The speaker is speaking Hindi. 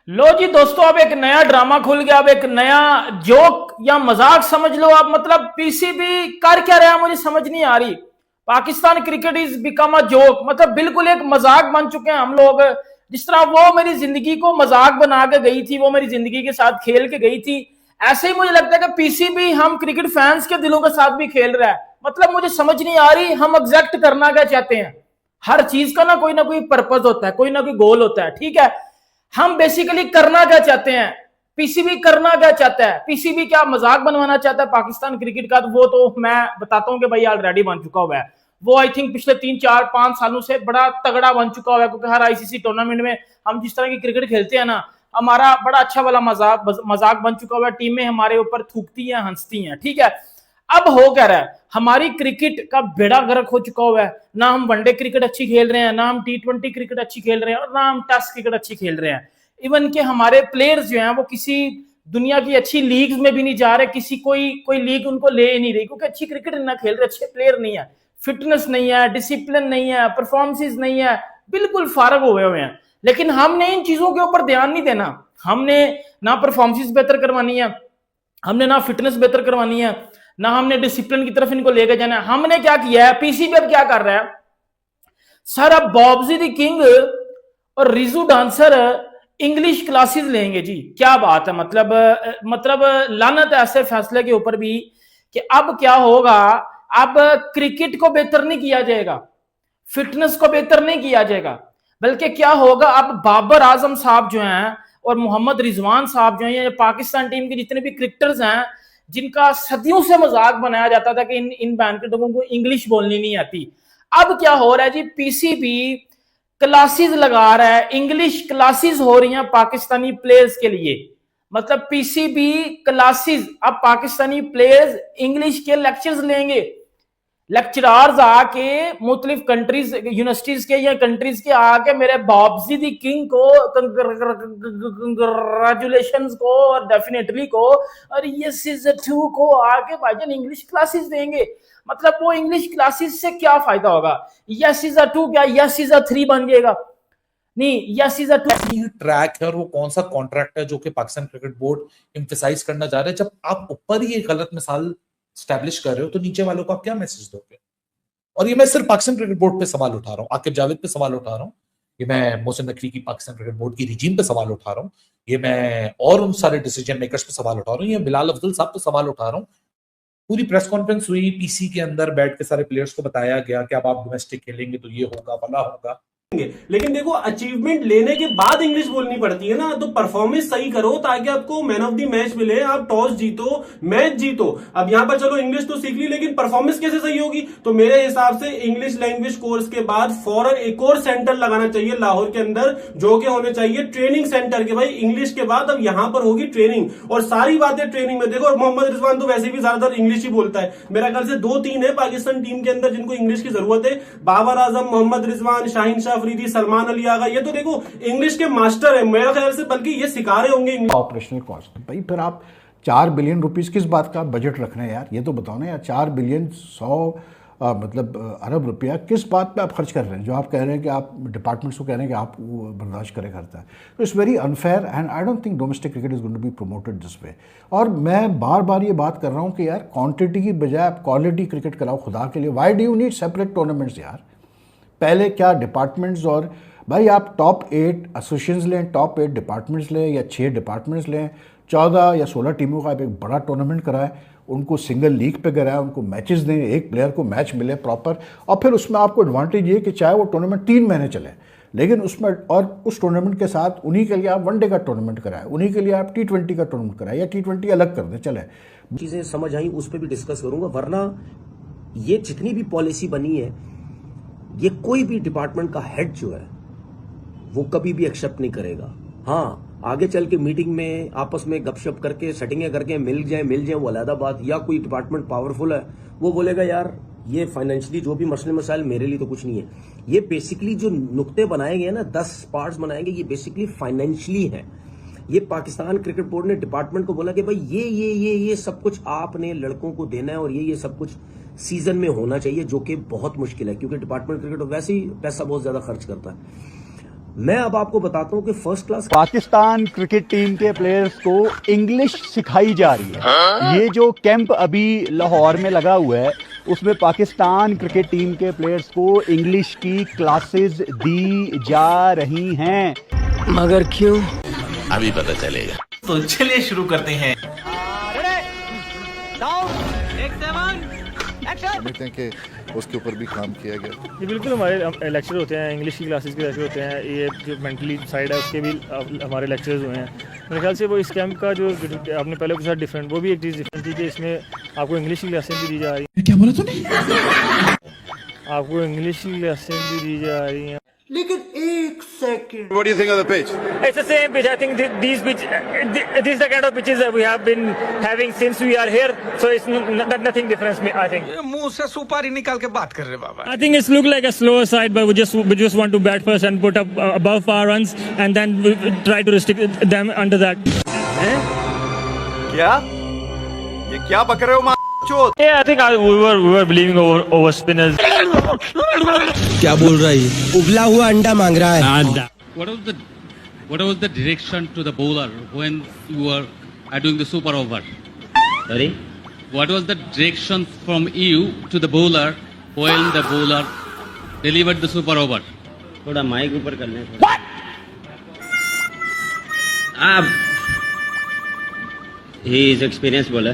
लो जी दोस्तों, अब एक नया ड्रामा खुल गया। अब एक नया जोक या मजाक समझ लो आप। मतलब पीसीबी कर क्या रहा है मुझे समझ नहीं आ रही। Pakistan cricket is become a joke. मतलब बिल्कुल एक मजाक बन चुके हैं हम लोग। जिस तरह वो मेरी जिंदगी को मजाक बना के गई थी, वो मेरी जिंदगी के साथ खेल के गई थी, ऐसे ही मुझे लगता है कि पीसीबी हम क्रिकेट फैंस के दिलों के साथ भी खेल रहा है। मतलब मुझे समझ नहीं आ रही हम एग्जैक्ट करना क्या चाहते हैं। हर चीज का ना कोई पर्पज होता है, कोई ना कोई गोल होता है, ठीक है। हम बेसिकली करना क्या चाहते हैं, पीसीबी करना क्या चाहता है, पीसीबी क्या मजाक बनवाना चाहता है पाकिस्तान क्रिकेट का, तो वो तो मैं बताता हूं कि भाई ऑलरेडी बन चुका हुआ है। वो आई थिंक पिछले 3 4 5 सालों से बड़ा तगड़ा बन चुका हुआ है, क्योंकि हर आईसीसी टूर्नामेंट में हम जिस तरह की क्रिकेट खेलते हैं ना, हमारा बड़ा अच्छा वाला मजाक मजाक बन चुका हुआ है। टीमें हमारे ऊपर थूकती हैं, हंसती हैं, ठीक है। अब हो क्या रहा है, हमारी क्रिकेट का बेड़ा गर्क हो चुका हुआ है। ना हम वनडे क्रिकेट अच्छी खेल रहे हैं, ना हम T20 क्रिकेट अच्छी खेल रहे हैं, और ना हम टेस्ट क्रिकेट अच्छी खेल रहे हैं। इवन के हमारे प्लेयर्स जो हैं वो किसी दुनिया की अच्छी लीग में भी नहीं जा रहे, किसी कोई कोई लीग उनको ले ही नहीं रही, क्योंकि अच्छी क्रिकेट ना खेल रहे, अच्छे प्लेयर नहीं है, फिटनेस नहीं है, डिसिप्लिन नहीं है, परफॉर्मेंसेस नहीं है, बिल्कुल फारग हुए हैं। लेकिन हमने इन चीजों के ऊपर ध्यान नहीं देना। हमने ना परफॉर्मेंसेस बेहतर करवानी है, हमने ना फिटनेस बेहतर करवानी है, ना हमने डिसिप्लिन की तरफ इनको लेकर जाना है। हमने क्या किया है, पीसीबी अब क्या कर रहा है, सर अब बॉब्जी द किंग और रिजू डांसर इंग्लिश क्लासेस लेंगे जी। क्या बात है। मतलब लानत है ऐसे फैसले के ऊपर भी कि अब क्या होगा। अब क्रिकेट को बेहतर नहीं किया जाएगा, फिटनेस को बेहतर नहीं किया जाएगा, बल्कि क्या होगा, अब बाबर आजम साहब जो हैं और मोहम्मद रिजवान साहब जो हैं, ये पाकिस्तान टीम के जितने भी क्रिकेटर्स हैं, जिनका सदियों से मजाक बनाया जाता था कि इन बैंकटों को इंग्लिश बोलनी नहीं आती, अब क्या हो रहा है जी, पीसीबी क्लासेस लगा रहा है, इंग्लिश क्लासेस हो रही हैं पाकिस्तानी प्लेयर्स के लिए। मतलब पीसीबी क्लासेस, अब पाकिस्तानी प्लेयर्स इंग्लिश के लेक्चर्स लेंगे। लेक्चरार्स आके मुख्तलिफ कंट्रीज यूनिवर्सिटीज के या कंट्रीज के आके मेरे बाबजी दी किंग को कंग्रेचुलेशन को और डेफिनेटली को और ये सीजन 2 को आके भाईजान इंग्लिश क्लासेस देंगे। मतलब वो इंग्लिश क्लासेस से क्या फायदा होगा, या सीजन 2 क्या या सीजन 3 बन जाएगा, नहीं या सीजन 2 ट्रैक है और वो कौन सा कॉन्ट्रैक्ट है जो कि पाकिस्तान क्रिकेट बोर्ड एम्फेसाइज करना चाह रहे हैं। जब आप ऊपर ही एक गलत मिसाल स्टैब्लिश कर रहे हो तो नीचे वालों को आप क्या मैसेज दोगे। और ये मैं सिर्फ पाकिस्तान क्रिकेट बोर्ड पे सवाल उठा रहा हूँ, आकिब जावेद पे सवाल उठा रहा हूँ, ये मैं मोहसिन नकवी की पाकिस्तान क्रिकेट बोर्ड की रिजीम पे सवाल उठा रहा हूँ, ये मैं और उन सारे डिसीजन मेकर्स पे सवाल उठा रहा हूँ, ये बिलाल अफजल साहब पे सवाल उठा रहा हूँ। पूरी प्रेस कॉन्फ्रेंस हुई, पीसी के अंदर बैठ के सारे प्लेयर्स को बताया गया कि अब आप डोमेस्टिक खेलेंगे तो ये होगा, भला होगा। लेकिन देखो अचीवमेंट लेने के बाद इंग्लिश बोलनी पड़ती है ना, तो परफॉर्मेंस सही करो ताकि आपको मैन ऑफ द मैच मिले, आप टॉस जीतो, मैच जीतो। अब यहां पर चलो इंग्लिश तो सीख ली, लेकिन परफॉर्मेंस कैसे सही होगी। तो मेरे हिसाब से इंग्लिश लैंग्वेज कोर्स के बाद फौरन एक और सेंटर लगाना चाहिए लाहौर के अंदर, जो कि होने चाहिए ट्रेनिंग सेंटर के। भाई इंग्लिश के बाद अब यहां पर होगी ट्रेनिंग, और सारी बातें ट्रेनिंग में देखो। और मोहम्मद रिजवान तो वैसे भी ज्यादातर इंग्लिश ही बोलता है, मेरा ख्याल से 2-3 है पाकिस्तान टीम के अंदर जिनको इंग्लिश की जरूरत है, बाबर आजम, मोहम्मद रिजवान, शाहीन शाह अफरीदी, सलमान अली आगा, ये तो देखो इंग्लिश के मास्टर है मेरा ख्याल से, बल्कि ये सिखा रहे होंगे इंग्लिश। ऑपरेशनल कॉस्ट भाई, फिर आप 4 बिलियन रुपीस किस बात का बजट रख रहे हैं यार, ये तो बताओ ना यार। 4 बिलियन 100 मतलब अरब रुपया किस बात पे आप खर्च कर रहे हैं, जो आप कह रहे हैं कि आप डिपार्टमेंट्स को कह रहे हैं कि आप वो बर्दाश्त करे करता है। तो it's very unfair and I don't think domestic cricket is going to be promoted this way. और मैं बार बार ये बात कर रहा हूँ कि यार क्वांटिटी की बजाय आप क्वालिटी क्रिकेट कराओ खुदा के लिए। Why do you need separate tournaments यार। पहले क्या डिपार्टमेंट्स, और भाई आप टॉप 8 एसोसिएशंस लें, टॉप 8 डिपार्टमेंट्स लें या 6 डिपार्टमेंट्स लें, 14 या 16 टीमों का आप एक बड़ा टूर्नामेंट कराएं, उनको सिंगल लीग पे कराएं, उनको मैचेस दें, एक प्लेयर को मैच मिले प्रॉपर। और फिर उसमें आपको एडवांटेज ये कि चाहे वो टूर्नामेंट 3 महीने चले, लेकिन उसमें और उस टूर्नामेंट के साथ उन्हीं के लिए आप वनडे का टूर्नामेंट कराएं, उन्हीं के लिए आप T20 का टूर्नामेंट कराएं, या T20 अलग कर दें। चले चीजें समझ आई उस पर भी डिस्कस करूंगा, वरना ये जितनी भी पॉलिसी बनी है, ये कोई भी डिपार्टमेंट का हेड जो है वो कभी भी एक्सेप्ट नहीं करेगा। हाँ, आगे चल के मीटिंग में आपस में गपशप करके सेटिंगें करके मिल जाए वो अलग बात, या कोई डिपार्टमेंट पावरफुल है वो बोलेगा यार ये फाइनेंशियली जो भी मसले मसाइल मेरे लिए तो कुछ नहीं है। ये बेसिकली जो नुक्ते बनाए गए ना, 10 पार्ट्स बनाएंगे, ये बेसिकली फाइनेंशियली है। ये पाकिस्तान क्रिकेट बोर्ड ने डिपार्टमेंट को बोला कि भाई ये सब कुछ आपने लड़कों को देना है, और ये सब कुछ सीजन में होना चाहिए, जो कि बहुत मुश्किल है क्योंकि डिपार्टमेंट क्रिकेट वैसे ही पैसा बहुत ज्यादा खर्च करता है। मैं अब आपको बताता हूं कि first class Pakistan cricket team के प्लेयर्स को इंग्लिश सिखाई जा रही है। ये जो कैंप अभी लाहौर में लगा हुआ है उसमें पाकिस्तान क्रिकेट टीम के प्लेयर्स को इंग्लिश की क्लासेस दी जा रही हैं। मगर क्यों? अभी पता चलेगा। तो चलिए शुरू करते हैं। समझते हैं कि उसके ऊपर भी काम किया गया। ये बिल्कुल हमारे लेक्चर होते हैं, इंग्लिश की क्लासेस के लेक्चर होते हैं, ये जो मेंटली साइड है उसके भी हमारे लेक्चर्स हुए हैं। मेरे ख्याल से वो इस कैंप का जो आपने पहले के साथ डिफरेंट, वो भी एक चीज़ डिफरेंट थी कि इसमें आपको इंग्लिश की क्लासेस भी दी जा रही हैं। क्या बोला तूने? आपको इंग्लिश की क्लासेस भी दी जा रही हैं। लेकिन एक second, What do you think of the pitch? It's the same pitch. I think these pitch, this is the kind of pitches that we have been having since we are here. So it's nothing different. I think. मुंह से सुपारी निकाल के बात कर रहे बाबा। I think it's look like a slower side, but we just want to bat first and put up above our runs, and then we try to restrict them under that. क्या? ये क्या बक रहे हो चोत? Yeah, I think we were believing over spinners. क्या बोल रहा है? उबला हुआ अंडा मांग रहा है। What was the direction to the bowler when you are doing the super over? Sorry? What was the direction from you to the bowler when the bowler delivered the super over? थोड़ा माइक ऊपर कर लें। आप ही इज एक्सपीरियंस बॉलर।